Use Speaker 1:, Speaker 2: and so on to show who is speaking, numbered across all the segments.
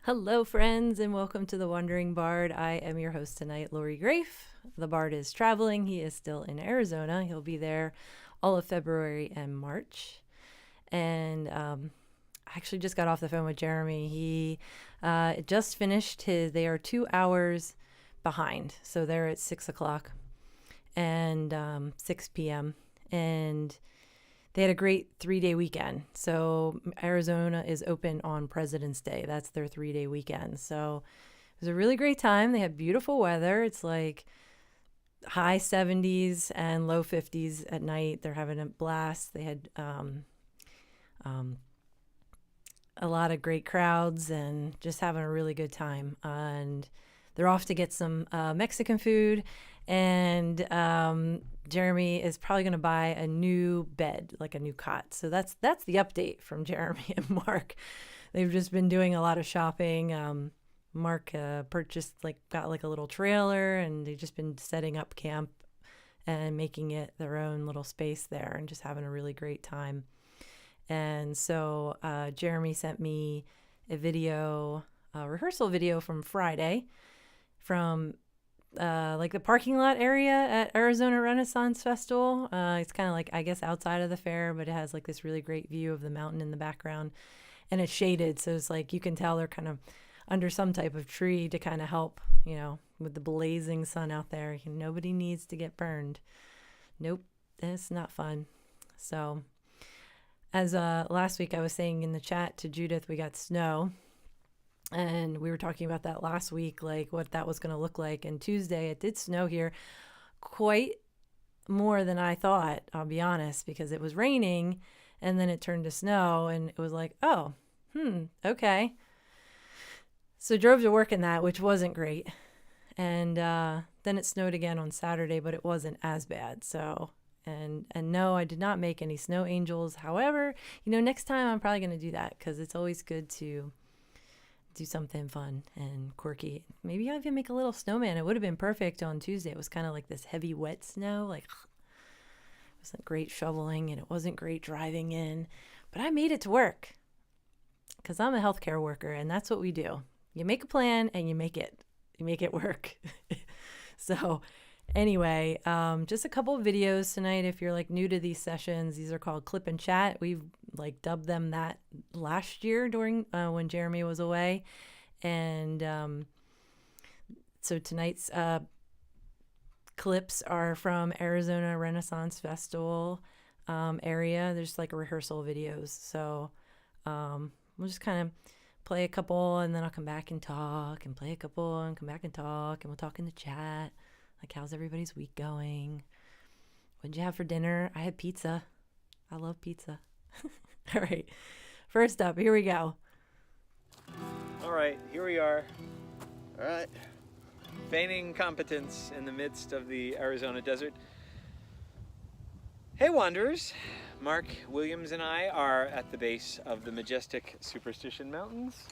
Speaker 1: Hello, friends, and welcome to The Wandering Bard. I am your host tonight, Lori Grafe. The Bard is traveling. He is still in Arizona. He'll be there all of February and March. And I actually just got off the phone with Jeremy. He just finished they are 2 hours behind. So they're at 6 o'clock and 6 p.m. And they had a great 3-day weekend. So Arizona is open on President's Day. That's their 3-day weekend. So it was a really great time. They had beautiful weather. It's like high 70s and low 50s at night. They're having a blast. They had a lot of great crowds and just having a really good time. And they're off to get some Mexican food. And Jeremy is probably going to buy a new bed, like a new cot. So that's the update from Jeremy and Mark. They've just been doing a lot of shopping. Mark got a little trailer, and they've just been setting up camp and making it their own little space there and just having a really great time. And so Jeremy sent me a rehearsal video from Friday from the parking lot area at Arizona Renaissance Festival. It's kind of like, I guess, outside of the fair, but it has like this really great view of the mountain in the background, and it's shaded. So it's like, you can tell they're kind of under some type of tree to kind of help, with the blazing sun out there. Nobody needs to get burned. Nope. It's not fun. So as last week I was saying in the chat to Judith, we got snow. And we were talking about that last week, like what that was going to look like. And Tuesday, it did snow here quite more than I thought, I'll be honest, because it was raining and then it turned to snow and it was like, oh, okay. So drove to work in that, which wasn't great. And then it snowed again on Saturday, but it wasn't as bad. So, and no, I did not make any snow angels. However, next time I'm probably going to do that because it's always good to do something fun and quirky. Maybe I'll even make a little snowman. It would have been perfect on Tuesday. It was kind of like this heavy, wet snow. Like, it wasn't great shoveling and it wasn't great driving in. But I made it to work because I'm a healthcare worker, and that's what we do. You make a plan and you make it work. So anyway, just a couple of videos tonight. If you're like new to these sessions, these are called Clip and Chat. We've like dubbed them that last year during when Jeremy was away. And so tonight's clips are from Arizona Renaissance Festival area. There's like rehearsal videos. So we'll just kind of play a couple, and then I'll come back and talk, and play a couple and come back and talk, and we'll talk in the chat. Like, how's everybody's week going? What'd you have for dinner? I had pizza. I love pizza. All right. First up, here we go.
Speaker 2: All right, here we are.
Speaker 3: All right.
Speaker 2: Feigning competence in the midst of the Arizona desert. Hey, Wanderers. Mark Williams and I are at the base of the majestic Superstition Mountains.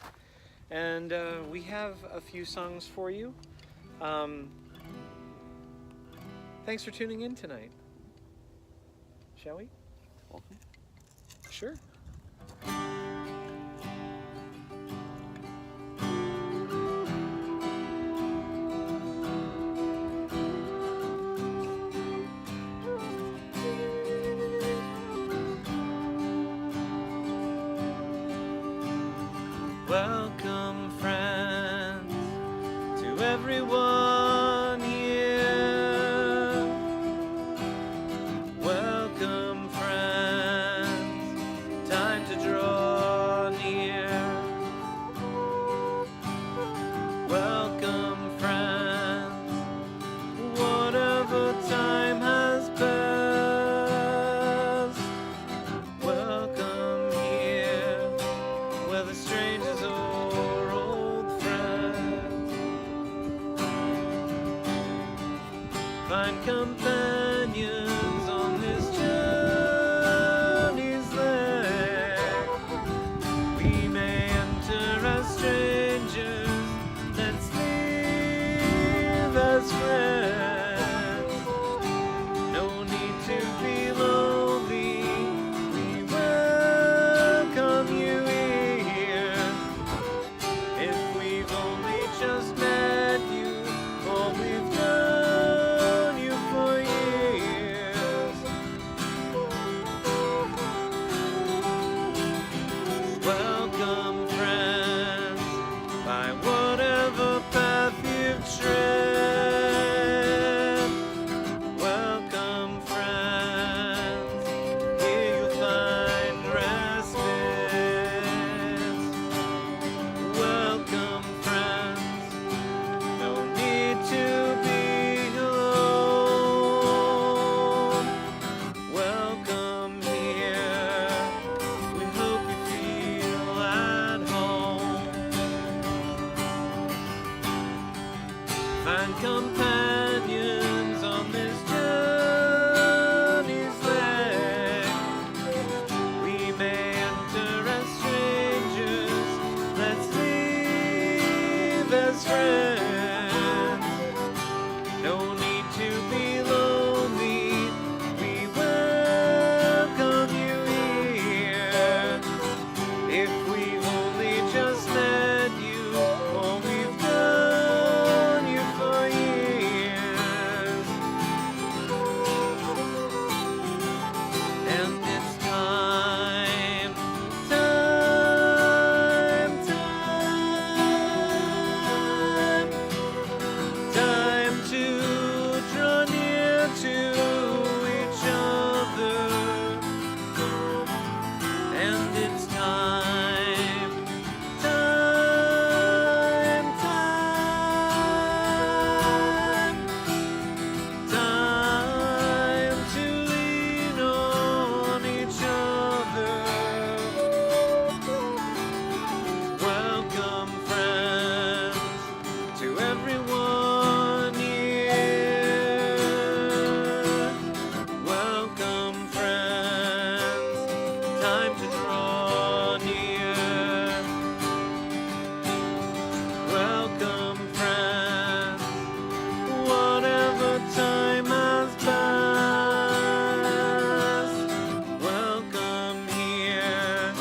Speaker 2: And we have a few songs for you. Thanks for tuning in tonight. Shall we?
Speaker 3: Welcome.
Speaker 2: Sure. Welcome, friends, to everyone here. Welcome, friends, time to draw near. Welcome, friends, whatever time has passed. Welcome here, whether strangers or old friends. Find companions on this journey's length. We may enter as strangers, let's live as friends. No need to be lonely, we welcome you here. If companions on this journey's leg. We may enter as strangers, let's leave as friends. No need to be lonely, we welcome you here. If we've only just met you, or we've known you for years. And it's time, time, time, time to draw near to each other. And it's time, time, time, time to lean on each other. Welcome, friends, to everyone here. Welcome, friends, time to draw near. Welcome, friends, whatever time has passed. Welcome here,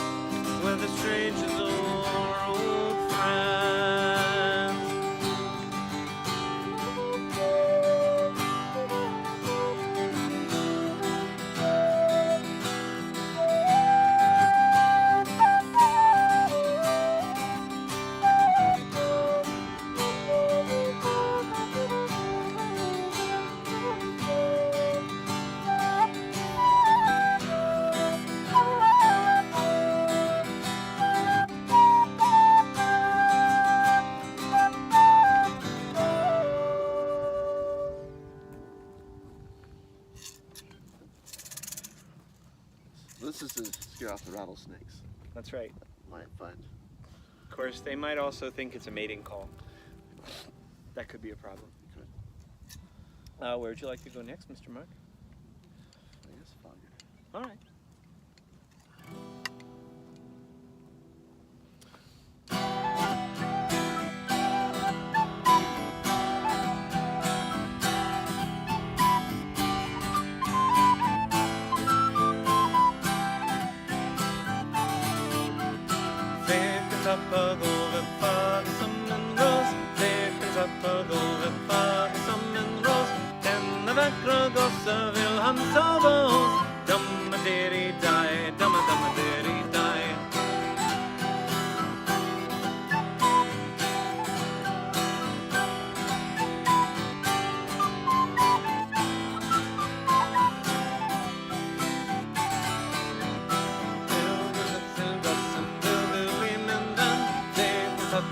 Speaker 2: whether strangers or old friends.
Speaker 3: This is to scare off the rattlesnakes.
Speaker 2: That's right.
Speaker 3: Might find.
Speaker 2: Of course, they might also think it's a mating call. That could be a problem.
Speaker 3: Could.
Speaker 2: Where would you like to go next, Mr. Mark?
Speaker 3: I guess Fogger.
Speaker 2: All right. Tappa golvet fag som en ros, leken tappa golvet fag som en ros. Denna vackra gosse vill han sova hos. Damma-deri-dai, damma-damma-deri-dai.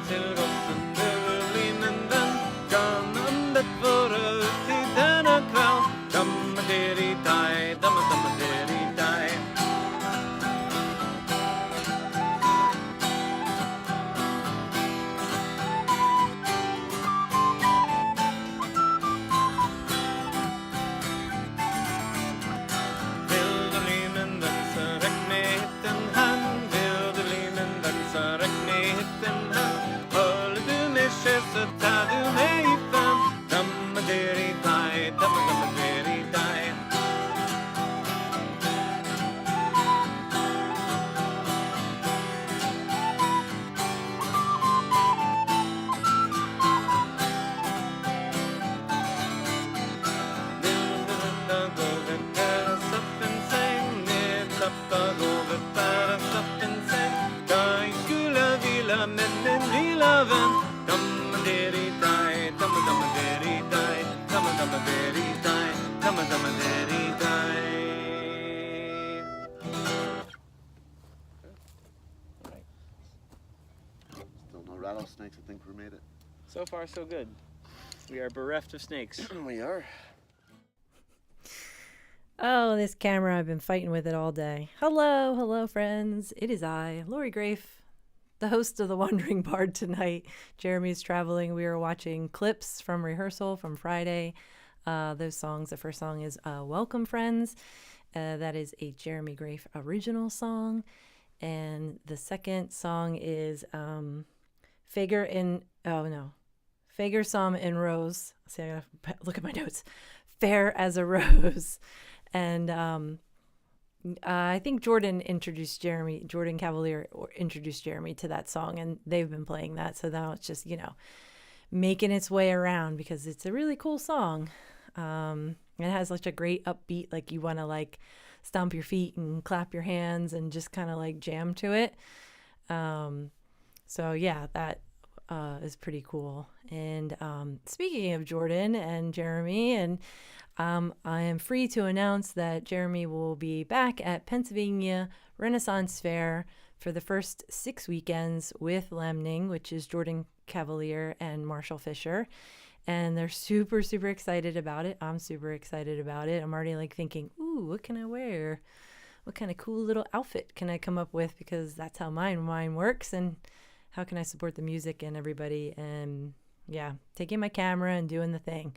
Speaker 2: Till gossen du bli min vän. Kan ambet vara ut i denna kväll. Damma-deri-dai, damma-damma-deri-dai. Vill du bli min vän så räck mig hit en hand. Vill du bli min vän så räck mig hit en hand. Håller du mig själv så tar du mig i famn. Damma-deri-dai, damma-damma-deri-dai. Golvet bäras upp en säng. Nedtappa golvet bäras upp en säng. Jag skulle vilja med min lilla vän. Damma-deri-dai, damma-damma-deri-dai. Damma-damma-deri-dai, damma-damma-deri-dai.
Speaker 3: Still no rattlesnakes. I think we made it.
Speaker 2: So far, so good. We are bereft of snakes.
Speaker 3: We are.
Speaker 1: Oh, this camera, I've been fighting with it all day. Hello, hello, friends. It is I, Lori Grafe, the host of the Wandering Bard tonight. Jeremy's traveling. We were watching clips from rehearsal from Friday. Those songs, the first song is Welcome Friends. That is a Jeremy Grafe original song. And the second song is Fager Some in Rose. See, I gotta look at my notes. Fair as a Rose. And I think Jordan Cavalier introduced Jeremy to that song, and they've been playing that. So now it's just, making its way around because it's a really cool song. It has such a great upbeat, like you want to like stomp your feet and clap your hands and just kind of like jam to it. So yeah, that is pretty cool. And speaking of Jordan and Jeremy, and I am free to announce that Jeremy will be back at Pennsylvania Renaissance Fair for the first 6 weekends with Lemning, which is Jordan Cavalier and Marshall Fisher. And they're super, super excited about it. I'm super excited about it. I'm already like thinking, ooh, what can I wear? What kind of cool little outfit can I come up with? Because that's how mine works. And how can I support the music and everybody? And yeah, taking my camera and doing the thing.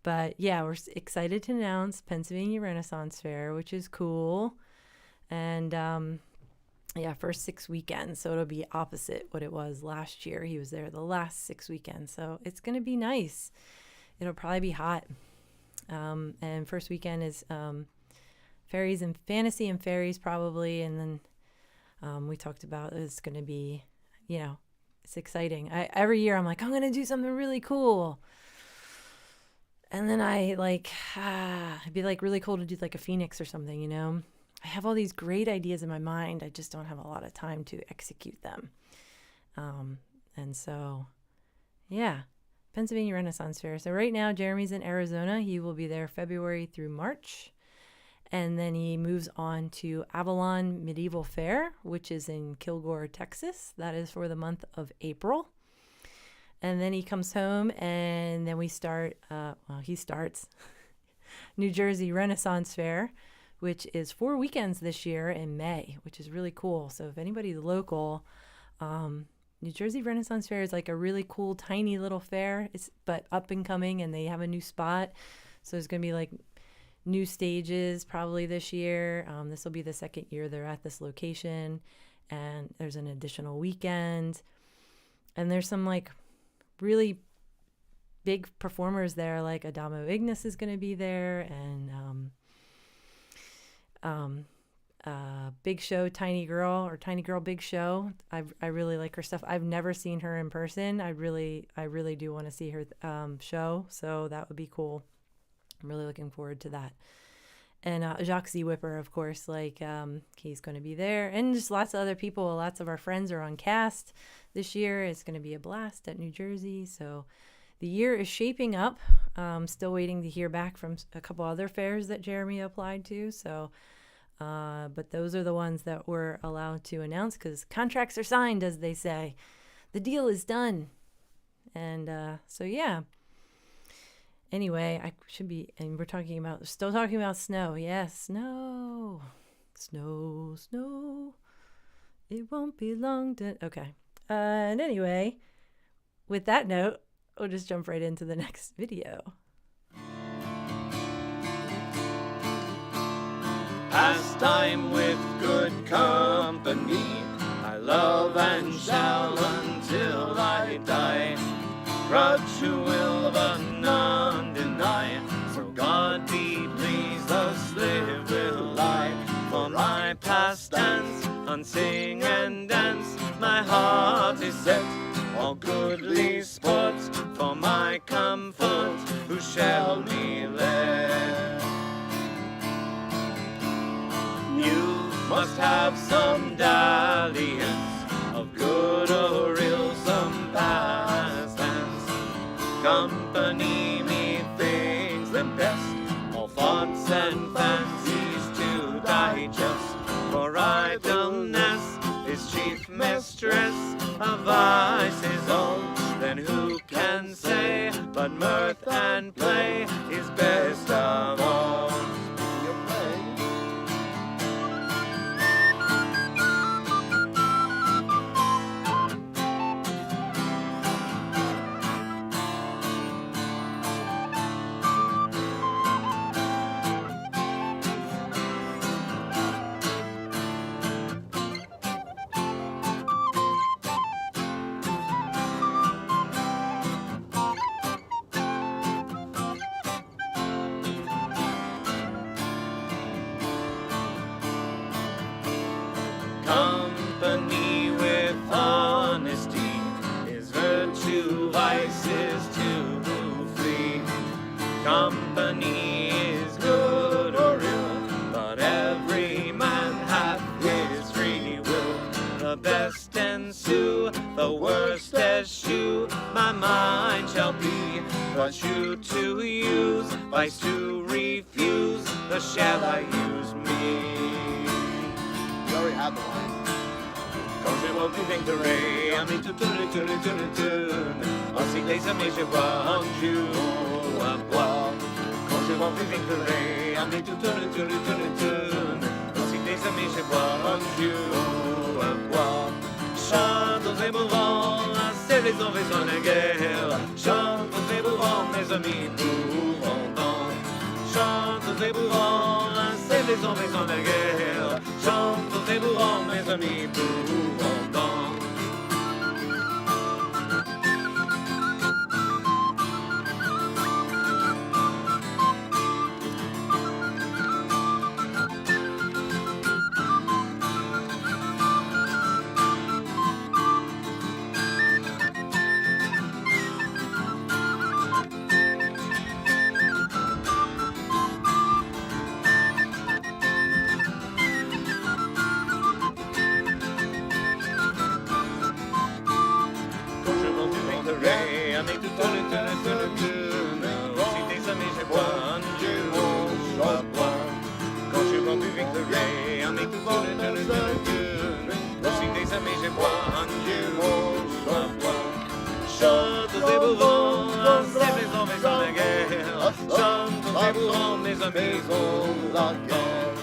Speaker 1: But yeah, we're excited to announce Pennsylvania Renaissance Fair, which is cool. And first 6 weekends. So it'll be opposite what it was last year. He was there the last 6 weekends. So it's going to be nice. It'll probably be hot. And first weekend is fairies and fantasy and fairies probably. And then we talked about it's going to be, it's exciting. Every year I'm like, I'm going to do something really cool. And then it'd be like really cool to do like a Phoenix or something, I have all these great ideas in my mind. I just don't have a lot of time to execute them. And so, yeah, Pennsylvania Renaissance Fair. So right now, Jeremy's in Arizona. He will be there February through March. And then he moves on to Avalon Medieval Fair, which is in Kilgore, Texas. That is for the month of April. And then he comes home, and then he starts New Jersey Renaissance Fair, which is 4 weekends this year in May, which is really cool. So if anybody's local, New Jersey Renaissance Fair is like a really cool, tiny little fair, but up and coming, and they have a new spot. So there's going to be like new stages probably this year. This will be the second year they're at this location, and there's an additional weekend. And there's some like really big performers there, like Adamo Ignis is going to be there, and Big Show Tiny Girl Big Show. I really like her stuff. I've never seen her in person. I really do want to see her show, so that would be cool. I'm really looking forward to that. And Jacques Z. Whipper, of course, he's going to be there, and just lots of other people. Lots of our friends are on cast this year. It's going to be a blast at New Jersey. So the year is shaping up. Still waiting to hear back from a couple other fairs that Jeremy applied to. So, but those are the ones that we're allowed to announce because contracts are signed, as they say. The deal is done. And so, yeah. Anyway, and we're still talking about snow. Yes, snow. It won't be long. Okay. And anyway, with that note, we'll just jump right into the next video.
Speaker 2: Pastime with good company, I love and shall until I die. Grudge who will but none deny, so God be pleased thus live will I. For my pastimes on sing and dance, my heart is set, all goodly sports for my comfort, who shall be led. You must have some dalliance of good or ill, some pastimes. Company methinks them best, all thoughts and fancies to digest. For idleness is chief mistress of vices all. Then who can say but mirth and play is best of all? Company with honesty is virtue, vice is to flee. Company is good or ill, but every man hath his free will. The best ensue, the worst eschew, my mind shall be virtue to use, vice to refuse, the shall I use me.
Speaker 3: You already had the line.
Speaker 2: Quand je vois plus victory, I mean to tune. Ainsi que les amis, je vois un jour à boire. Quand je vois plus victory, I mean to tune. Ainsi que les amis, je vois un jour à boire. Chantons et mourons, c'est les envies en la guerre. Chantons et mourons, mes amis, pour entendre. Chantons et mourons, c'est les envies en la guerre. Chantons et mourons, mes amis, pour entendre. I make to tune. Si tes amis, je vois un jour à boire. Quand je vois plus victory, I make to tune. Si tes amis, je vois un jour à boire. Chantons et bourrons, c'est les envies en la guerre. Chantons et bourrons, mes amis, pour la guerre.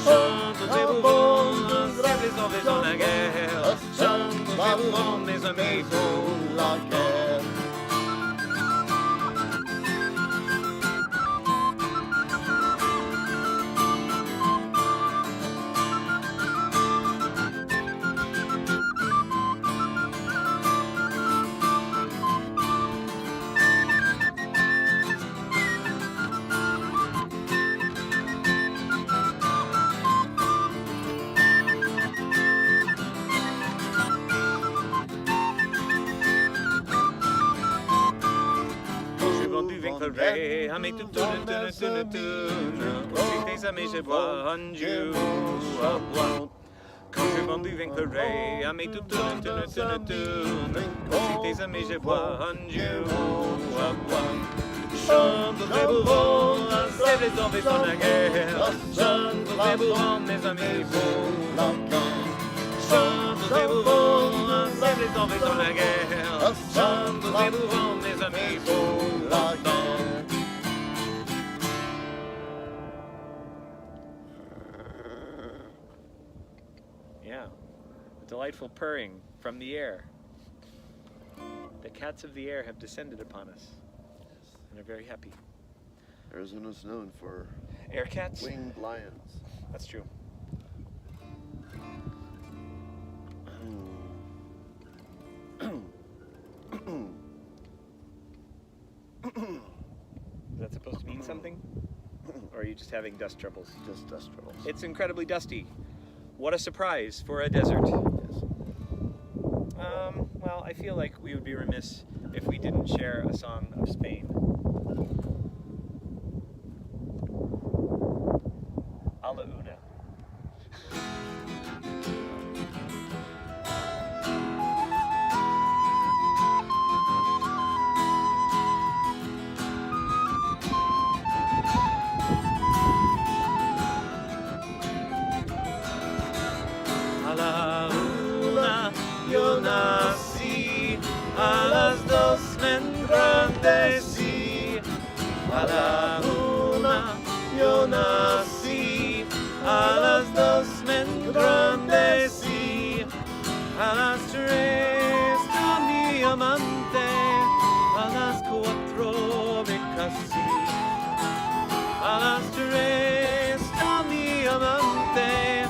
Speaker 2: Chantons et bourrons, c'est les envies en la guerre. Chantons et bourrons, mes amis, pour la guerre. I make to tune. Si tes amis, je vois un jour à boire. Quand je vends du victory, I make to tune. Si tes amis, je vois un jour à boire. Chantons et bourrons, c'est les envies en la guerre. Chantons et bourrons, mes amis, pour la guerre. Chantons et bourrons, c'est les envies en la guerre. Chantons et bourrons, mes amis, pour la guerre. Yeah, delightful purring from the air. The cats of the air have descended upon us and are very happy.
Speaker 3: Arizona's known for
Speaker 2: Air cats?
Speaker 3: winged lions.
Speaker 2: That's true. Is that supposed to mean something? Or are you just having dust troubles?
Speaker 3: Just dust troubles.
Speaker 2: It's incredibly dusty. What a surprise for a desert.
Speaker 3: Yes.
Speaker 2: Well, I feel like we would be remiss if we didn't share a song of Spain. A la una. A la una yo nací, a las dos me engrandecí. A la una yo nací, a las dos me engrandecí. A las tres a mi amante, a las cuatro me casé. A las tres a mi amante,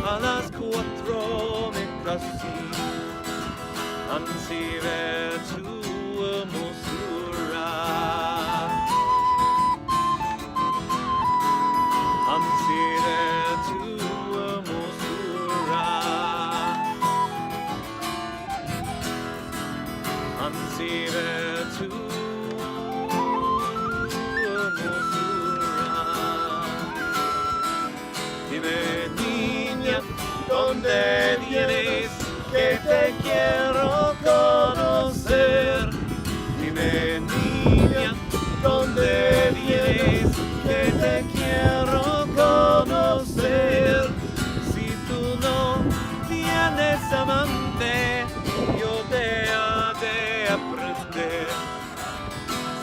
Speaker 2: a las cuatro me casé. Ansiver tu hermosura, ansiver tu hermosura. amante, יודע de aprender.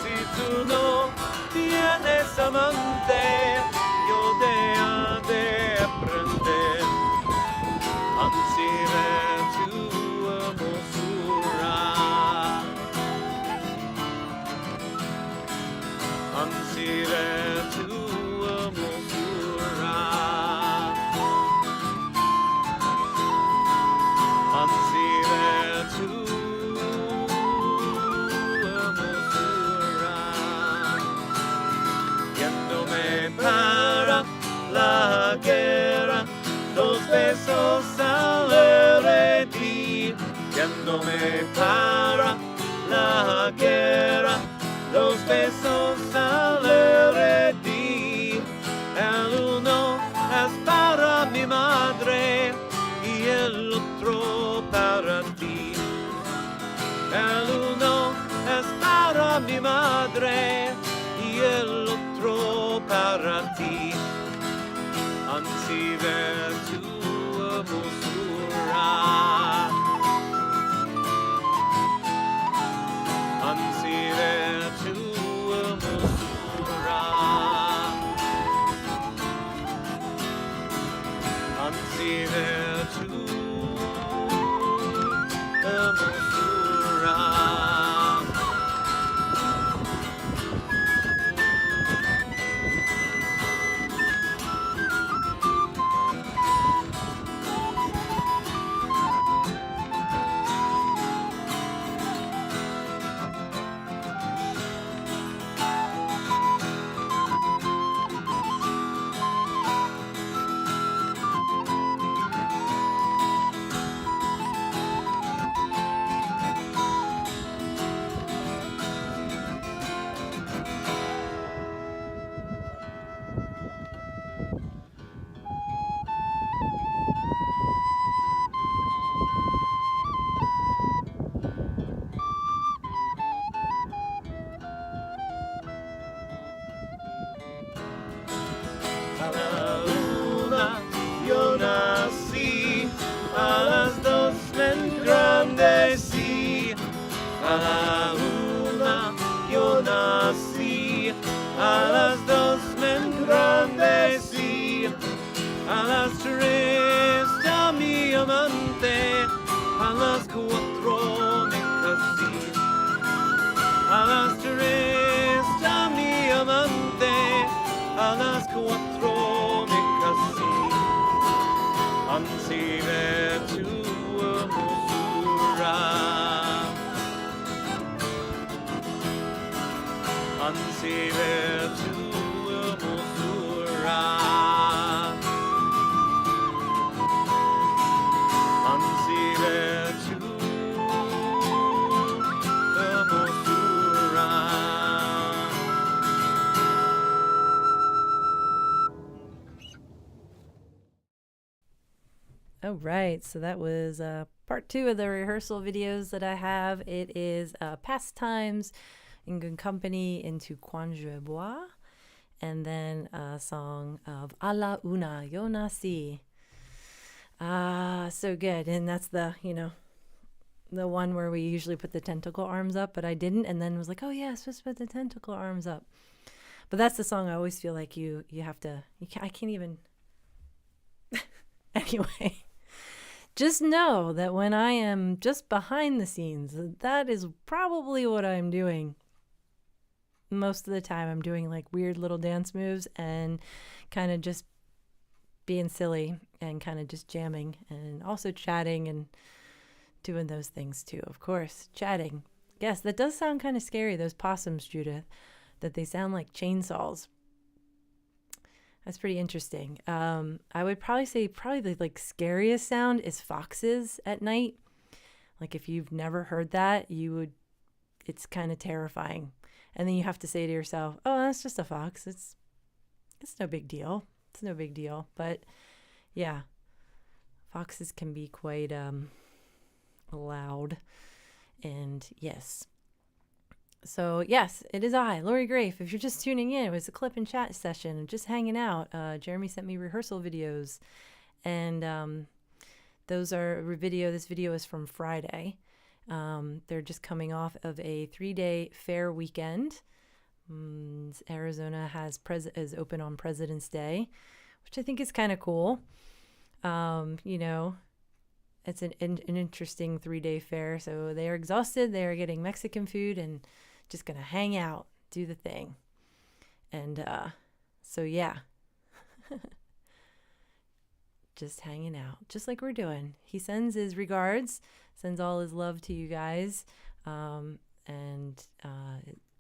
Speaker 2: Si tú no tienes amante, יודע de aprender. Ansire tu hermosura. Ansire tu hermosura. Ansire tu hermosura. Yéndome para la guerra, los besos al ti. Yéndome para la guerra, los besos al ti. El uno es para mi madre y el otro para ti. El uno es para mi madre y el otro para ti. Ansire tu hermosura. Ansire tu hermosura. Ansire tu hermosura. A la una yo nací, a las dos me engrandecí. A la una yo nací, a las dos me engrandecí. A las tres ya mi amante, a las cuatro me casé. A las tres ya mi amante, a las cuatro me casé. Ansire tu hermosura. Ansire tu hermosura. Ansire tu hermosura.
Speaker 1: All right, so that was part 2 of the rehearsal videos that I have. It is Pastimes in Good Company into Quand je bois, and then a song of A la una yo nací. So good. And that's the, the one where we usually put the tentacle arms up, but I didn't, and then was like, oh yeah, I'm supposed to put the tentacle arms up. But that's the song I always feel like you have to, I can't even. Anyway, just know that when I am just behind the scenes, that is probably what I'm doing. Most of the time I'm doing like weird little dance moves and kind of just being silly and kind of just jamming and also chatting and doing those things too. Of course, chatting. Yes, that does sound kind of scary, those possums, Judith, that they sound like chainsaws. That's pretty interesting. I would probably say the like scariest sound is foxes at night. Like if you've never heard that, it's kind of terrifying. And then you have to say to yourself, oh, that's just a fox. It's no big deal. It's no big deal. But yeah, foxes can be quite loud. And yes. So yes, it is I, Lori Grafe. If you're just tuning in, it was a clip and chat session, just hanging out. Jeremy sent me rehearsal videos, and Those are video. This video is from Friday. They're just coming off of a 3-day fair weekend. Arizona is open on President's Day, which I think is kind of cool. It's an interesting 3-day fair. So they are exhausted. They are getting Mexican food and just going to hang out, do the thing. And so, yeah, just hanging out, just like we're doing. He sends his regards, sends all his love to you guys, and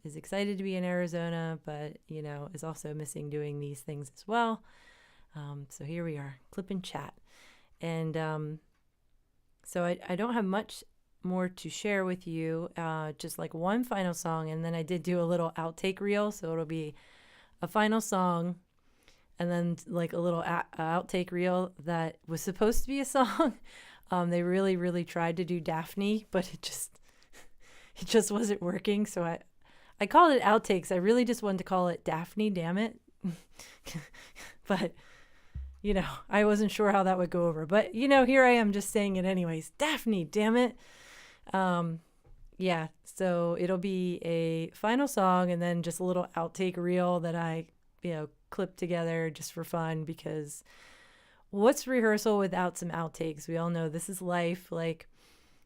Speaker 1: is excited to be in Arizona, but, is also missing doing these things as well. So here we are, clip and chat. And so I don't have much more to share with you, just like one final song. And then I did do a little outtake reel. So it'll be a final song and then like a little outtake reel that was supposed to be a song. They really, really tried to do Daphne, but it just wasn't working. So I called it outtakes. I really just wanted to call it Daphne, damn it. But I wasn't sure how that would go over. But, here I am just saying it anyways. Daphne, damn it. Yeah, so it'll be a final song and then just a little outtake reel that I, clipped together just for fun, because what's rehearsal without some outtakes? We all know this is life. Like,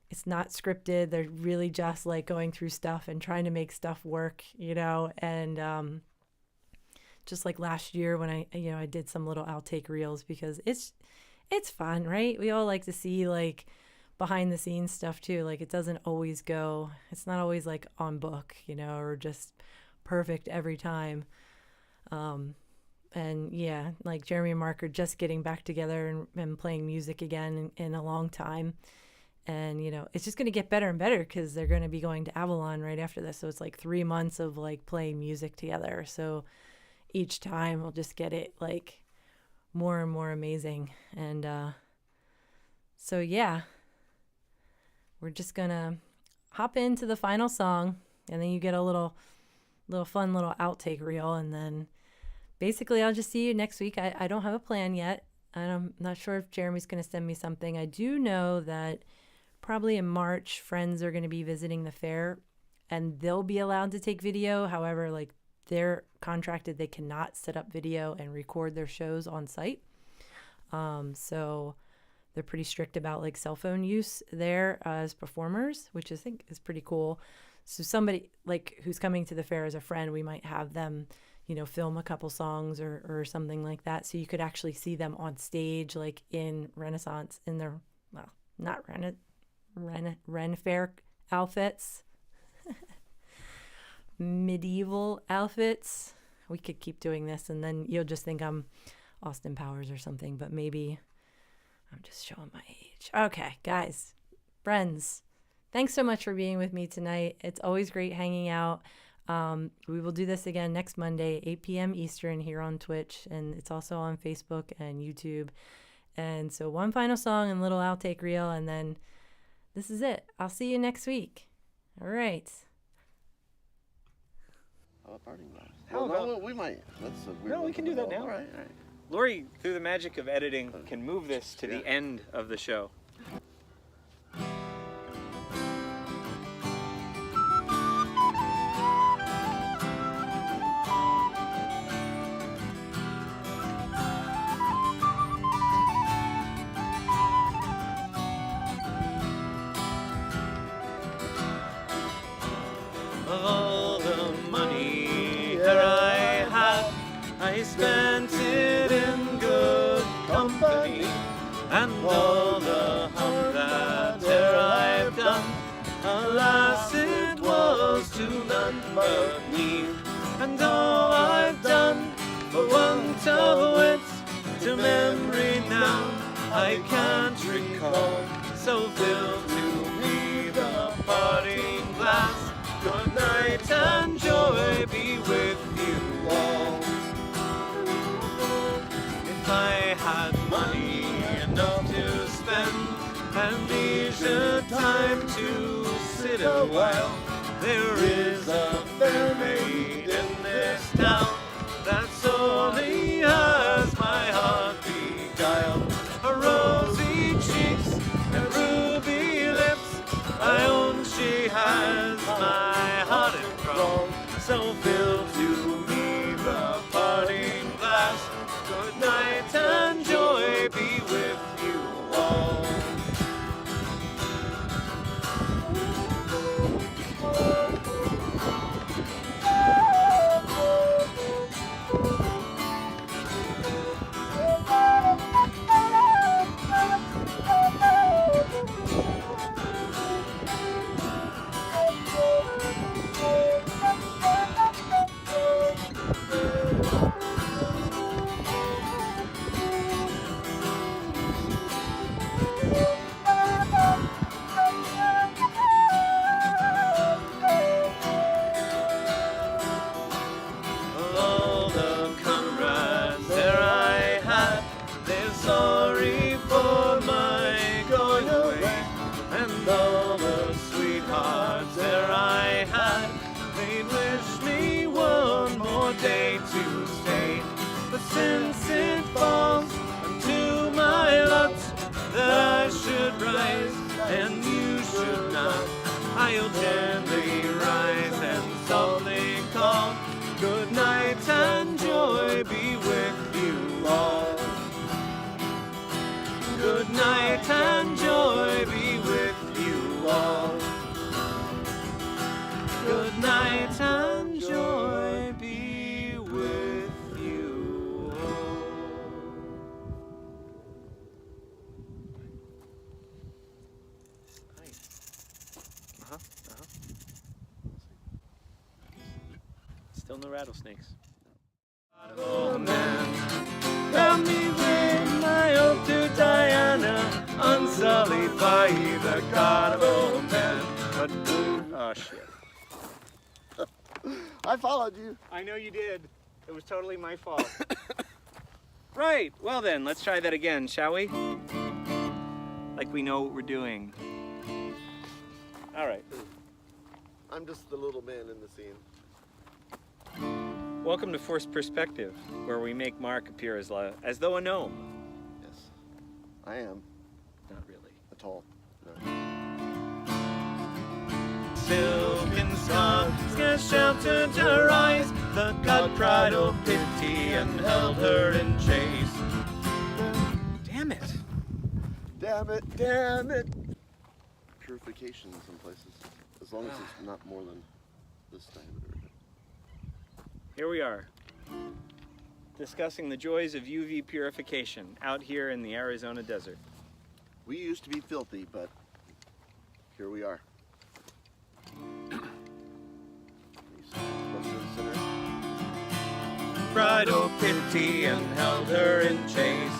Speaker 1: it's not scripted. They're really just like going through stuff and trying to make stuff work, and just like last year when I did some little outtake reels, because it's fun, right? We all like to see like behind the scenes stuff too. Like, it doesn't always go, it's not always like on book, or just perfect every time. And yeah, like Jeremy and Mark are just getting back together and playing music again in a long time. And, it's just going to get better and better because they're going to be going to Avalon right after this. So it's like 3 months of like playing music together. So each time we'll just get it like more and more amazing. And so, yeah, we're just going to hop into the final song, and then you get a little fun little outtake reel. And then basically I'll just see you next week. I don't have a plan yet. I'm not sure if Jeremy's going to send me something. I do know that probably in March, friends are going to be visiting the fair and they'll be allowed to take video. However, like, they're contracted, they cannot set up video and record their shows on site. So they're pretty strict about like cell phone use there as performers, which I think is pretty cool. So somebody like who's coming to the fair as a friend, we might have them, film a couple songs or something like that. So you could actually see them on stage, like in Renaissance, in their, well, not Ren Fair outfits. Medieval outfits. We could keep doing this and then you'll just think I'm Austin Powers or something, but maybe I'm just showing my age. Okay, guys, friends, thanks so much for being with me tonight. It's always great hanging out. We will do this again next Monday, 8 p.m. Eastern here on Twitch, and it's also on Facebook and YouTube. And so one final song and little outtake reel, and then this is it. I'll see you next week. All right.
Speaker 3: How about parting glass?
Speaker 2: How
Speaker 3: Well,
Speaker 2: about-
Speaker 3: no, we might. That's a weird
Speaker 2: No, we
Speaker 3: one
Speaker 2: can
Speaker 3: for
Speaker 2: do
Speaker 3: the
Speaker 2: that
Speaker 3: ball.
Speaker 2: now.
Speaker 3: All right, all right.
Speaker 2: Lori, through the magic of editing, can move this to the
Speaker 3: Yeah.
Speaker 2: end of the show. Of all the money that I had, I spent it in good company, and all the harm that e'er I've done, alas, it was to none but me. And all I've done for want of wit, to memory now I can't recall. So fill to me the parting glass. Good night and joy be with you all. If I had money enough to spend and leisure time to sit a while, there is a fair maid in this town that sorely has my heart beguiled. Her rosy cheeks He'll gently rise and softly call. Good night and joy be with you all. Good night and joy be with you all. Good night and joy be with you all. Still no rattlesnakes. Oh man, help me bring my hope to Diana, unsullied by the god of old men. But oh shit.
Speaker 3: I followed you.
Speaker 2: I know you did. It was totally my fault. Right. Well then, let's try that again, shall we? Like we know what we're doing. All right.
Speaker 3: I'm just the little man in the scene.
Speaker 2: Welcome to Forced Perspective, where we make Mark appear as though a gnome.
Speaker 3: Yes. I am.
Speaker 2: Not really.
Speaker 3: At all. No.
Speaker 2: Silken scarf scarce sheltered her eyes. The god cried, "Oh pity," and held her in chase. Damn it!
Speaker 3: Damn it! Damn it! Purification in some places. As long as it's not more than this diameter.
Speaker 2: Here we are, discussing the joys of UV purification out here in the Arizona desert.
Speaker 3: We used to be filthy, but here we are.
Speaker 2: Cried, "Oh pity," and held her in chase.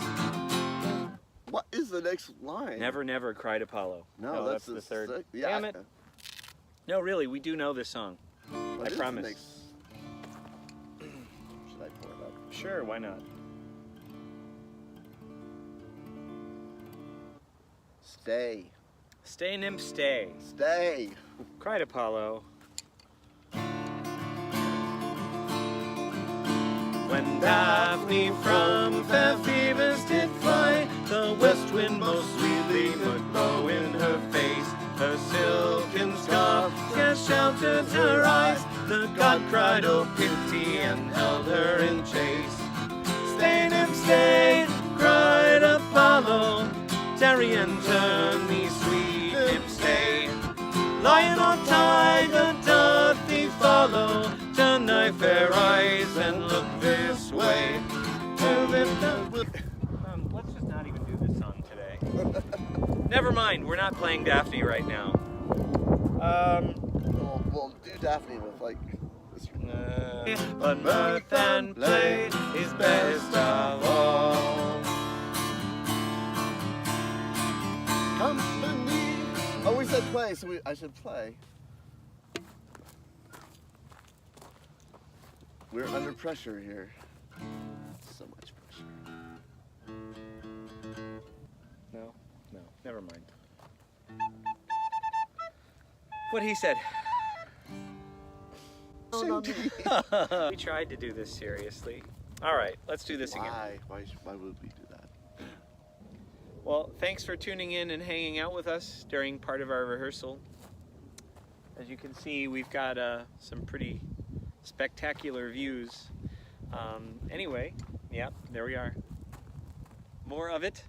Speaker 3: What is the next line?
Speaker 2: Never, never cried Apollo.
Speaker 3: No,
Speaker 2: that's the third.
Speaker 3: Yeah,
Speaker 2: Damn it. No, really, we do know this song.
Speaker 3: What
Speaker 2: I
Speaker 3: is
Speaker 2: promise.
Speaker 3: The next... Should I pull it up?
Speaker 2: Sure, why not?
Speaker 3: Stay.
Speaker 2: Stay, nymph, stay.
Speaker 3: Stay.
Speaker 2: Cried Apollo. When Daphne from fair Phoebus did fly, the west wind most sweetly would blow in her face. Her silken scarf scarce sheltered her eyes. The god cried, "Oh pity," and held her in chase. Stay, nymph, stay, cried Apollo. Tarry and turn me, sweet nymph, stay. Lion or tiger doth thee follow? Turn thy fair eyes and look this way. Let's just not even do this song today. Never mind, we're not playing Daphne right now.
Speaker 3: We'll do Daphne with like this.
Speaker 2: But mirth and play is best of all.
Speaker 3: Company. Oh, we said play, so I should play. We're under pressure here. So much pressure.
Speaker 2: No, never mind. What he said. We tried to do this seriously. All right, let's do this again.
Speaker 3: Why would we do that?
Speaker 2: Well, thanks for tuning in and hanging out with us during part of our rehearsal. As you can see, we've got some pretty spectacular views. Anyway, yeah, there we are. More of it.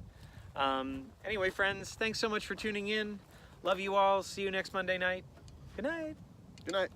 Speaker 2: Anyway, friends, thanks so much for tuning in. Love you all. See you next Monday night. Good night.
Speaker 3: Good night.